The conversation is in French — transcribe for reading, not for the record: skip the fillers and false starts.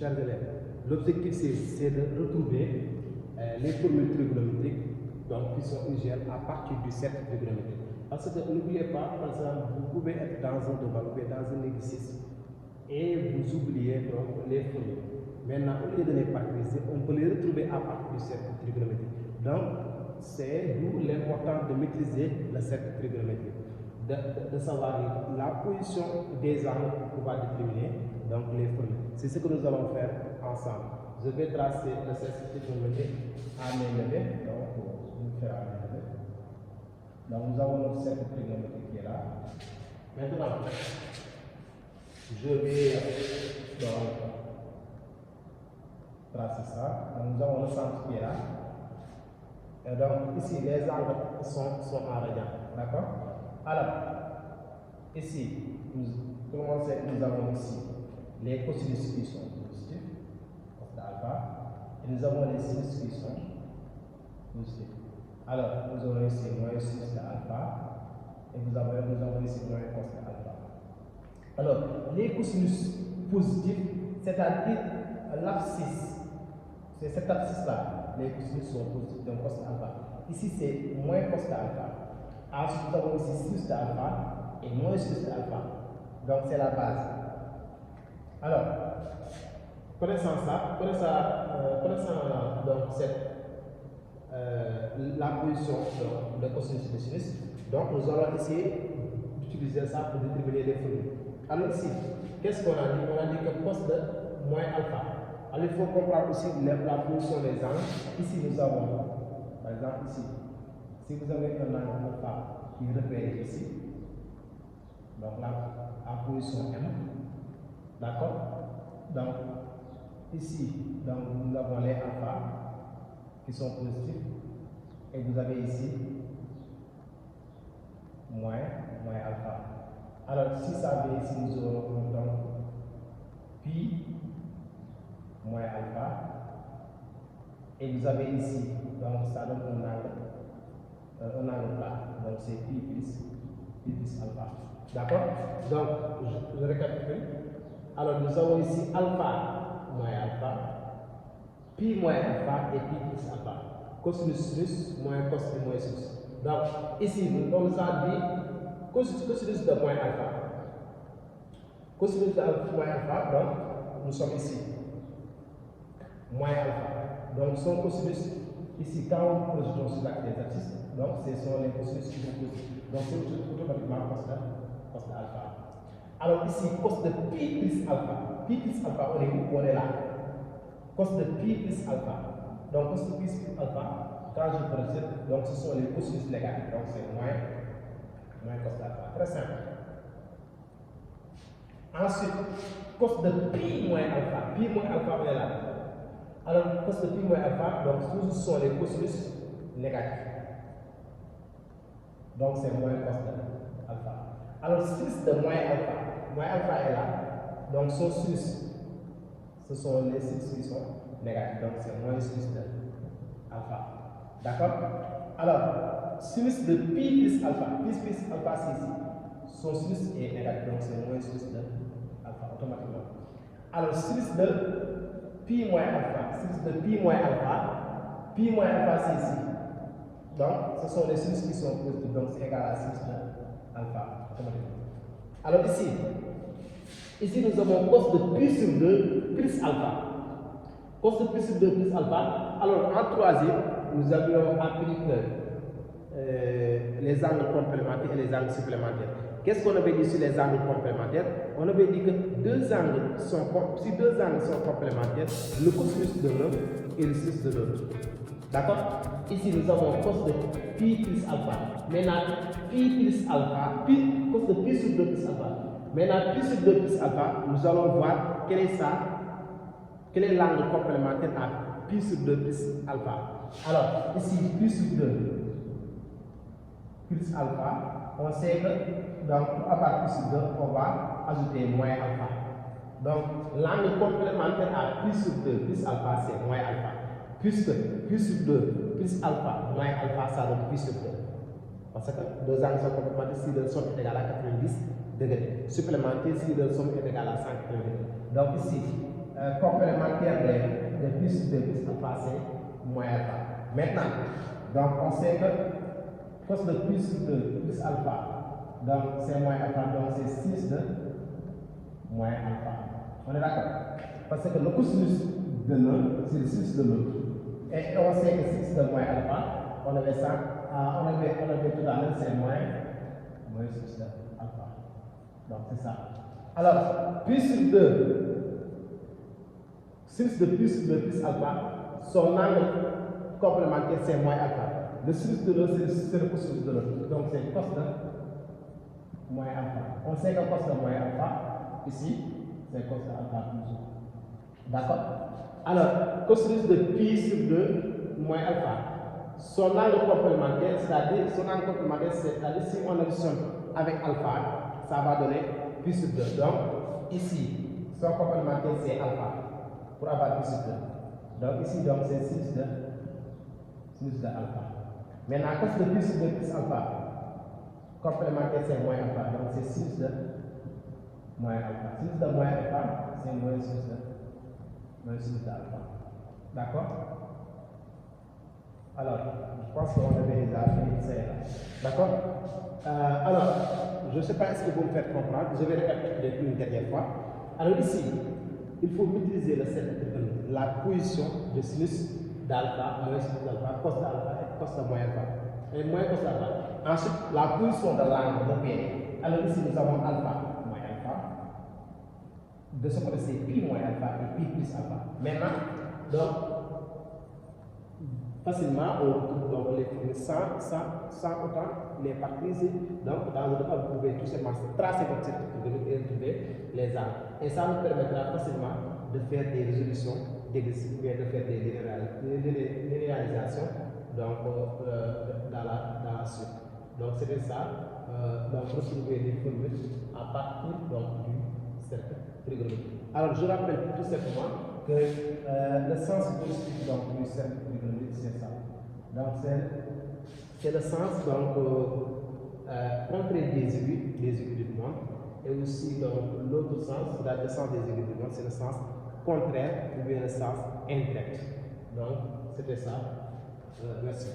chers élèves, l'objectif c'est de retrouver les formules trigonométriques donc, qui sont usuelles à partir du cercle trigonométrique. Parce que n'oubliez pas, par exemple, vous pouvez être dans un domaine, vous pouvez dans un exercice et vous oubliez donc les formules. Maintenant, au lieu de les maîtriser, on peut les retrouver à partir du cercle trigonométrique. Donc, c'est d'où l'importance de maîtriser le cercle trigonométrique, de savoir la position des angles pour pouvoir déterminer donc, les formules. C'est ce que nous allons faire ensemble. Je vais tracer le cercle trigonométrique à main levée. Donc, je vais faire à main levée. Donc, nous avons notre cercle trigonométrique qui est là. Maintenant, je vais donc, tracer ça. Donc, nous avons le centre qui est là. Et donc, ici, les angles sont en radian. D'accord? Alors, ici, nous avons ici les cosinus qui sont positifs, cos d'alpha, et nous avons les sinus qui sont positifs. Alors, nous avons ici moins sinus d'alpha, et nous avons ici moins cos d'alpha. Alors, les cosinus positifs, c'est-à-dire l'abscisse, c'est cet abscisse-là, les cosinus sont positifs, donc cos d'alpha. Ici, c'est moins cos d'alpha. Ensuite, nous avons ici sinus d'alpha et moins sinus d'alpha. Donc, c'est la base. Alors, connaissant donc, la position de cosinus et de sinus, donc nous allons essayer d'utiliser ça pour déterminer les formules. Alors ici, qu'est-ce qu'on a dit? On a dit que cos de moins alpha. Alors il faut comprendre aussi la position des angles. Ici nous avons, par exemple ici, si vous avez un angle alpha qui est repéré ici, donc là, en position M, d'accord? Donc ici, donc, nous avons les alpha qui sont positifs, et vous avez ici moins alpha. Alors, si ça vient ici, nous aurons donc pi moins alpha. Et vous avez ici, donc ça donne un angle plat. Donc c'est pi plus alpha. D'accord? Donc, je récapitule. Alors, nous avons ici alpha moins alpha, pi moins alpha et pi plus alpha. Cosinus sinus moins cos et moins sinus. Donc, ici, on nous a dit cosinus de moins alpha. Cosinus de moins alpha, donc nous sommes ici. Moins alpha. Donc son cosinus, ici, quand on projette sur l'axe des abscisses, donc ce sont les cosinus qui sont positifs. Donc c'est automatiquement cos de alpha. Alors ici, cos de pi plus alpha. Pi plus alpha, on est où? On est là. Cos de pi plus alpha. Donc cos de pi plus alpha, quand je projette, donc ce sont les cosinus négatifs. Donc c'est moins cos d'alpha. Très simple. Ensuite, cos de pi moins alpha. Pi moins alpha, on est là. Alors, cos de pi moins alpha, donc ce sont les cosinus négatifs. Donc c'est moins cos d'alpha. Alors, sinus de moins alpha est là. Donc son sinus, ce sont les sinus qui sont négatifs. Donc c'est moins sinus de alpha. D'accord? Alors, sinus de pi plus alpha. Pi plus alpha, c'est ici. Son sinus est négatif, donc c'est moins sinus de alpha automatiquement. Alors, sinus de pi moins alpha. Sinus de pi moins alpha. Pi moins alpha, c'est ici. Donc, ce sont les sinus qui sont positifs, donc c'est égal à sinus de alpha automatiquement. Alors ici nous avons cos de pi sur 2 plus alpha. Cos de pi sur 2 plus alpha. Alors, en troisième, nous avions appris que les angles complémentaires et les angles supplémentaires. Qu'est-ce qu'on avait dit sur les angles complémentaires? On avait dit que si deux angles sont complémentaires, le cosinus de l'un et le sinus de l'autre. D'accord? Ici, nous avons cos de pi plus alpha. Maintenant, pi plus alpha, cos de pi sur 2 plus alpha. Maintenant, pi sur 2 plus alpha, nous allons voir quel est l'angle complémentaire à pi sur 2 plus alpha. Alors, ici, pi sur 2 plus alpha, on sait que donc, à partir de 2, on va ajouter moins alpha. Donc, l'angle complémentaire à pi sur 2 plus alpha, c'est moins alpha. Puisque pi sur 2 plus alpha moins alpha, ça donne pi sur 2. Parce que deux angles sont complémentaires si leur somme est égale à 90 degrés. Supplémentaires si leur somme est égale à 180 degrés. Donc ici, complémentaire des plus de plus alpha, c'est moins alpha. Maintenant, donc on sait que cos de plus alpha, donc c'est moins alpha, donc c'est 6 de moins alpha. On est d'accord? Parce que le cosinus de l'un, c'est le sinus de l'autre. Et on sait que 6 de moins alpha, on avait ça, on avait tout à l'heure, c'est moins 6 de alpha. Donc c'est ça. Alors, plus sur 2, 6 de plus alpha, son angle complémentaire c'est moins alpha. Le sinus de l'autre, c'est le cosinus de l'autre. Donc c'est cos de moins alpha. On sait que cos de moins alpha, ici, c'est cos de alpha plus 1. D'accord? Alors, cosinus de pi sur 2 moins alpha. Son angle complémentaire, c'est-à-dire, si on additionne avec alpha, ça va donner pi sur 2. Donc, ici, son complémentaire c'est alpha, pour avoir pi sur 2. Donc, ici, donc, c'est sinus de alpha. Maintenant, cos de pi sur 2 plus alpha, complémentaire c'est moins alpha. Donc, c'est sinus de moins alpha. Sinus de moins alpha, c'est moins sinus de alpha. D'accord? Alors, je pense qu'on avait déjà fait ça. D'accord? Alors, je ne sais pas est-ce que vous me faites comprendre. Je vais récapituler une dernière fois. Alors ici, il faut maîtriser la position de sinus d'alpha, moins sinus d'alpha, cos d'alpha et cos de moins alpha. Et moins cos d'alpha. Ensuite, la position de l'angle de P. Alors ici, nous avons alpha moins alpha. De ce côté, c'est pi moins alpha et pi plus alpha. Maintenant, donc, facilement, on retrouve les formules sans autant les parties. Donc, dans le cas, vous pouvez tout simplement tracer votre circuit et retrouver les angles. Et ça nous permettra facilement de faire des résolutions d'exercices, de faire des linéarisations donc, dans la suite. Donc, c'était ça. Donc, retrouver les formules à partir donc, du cercle trigonométrique. Alors, je rappelle tout simplement que le sens positif donc, du cercle trigonométrique, c'est ça. Donc, c'est le sens donc, contraire des aiguilles du monde, et aussi donc l'autre sens, le sens des aiguilles du monde, c'est le sens contraire ou bien le sens indirect. Donc, c'était ça. Merci.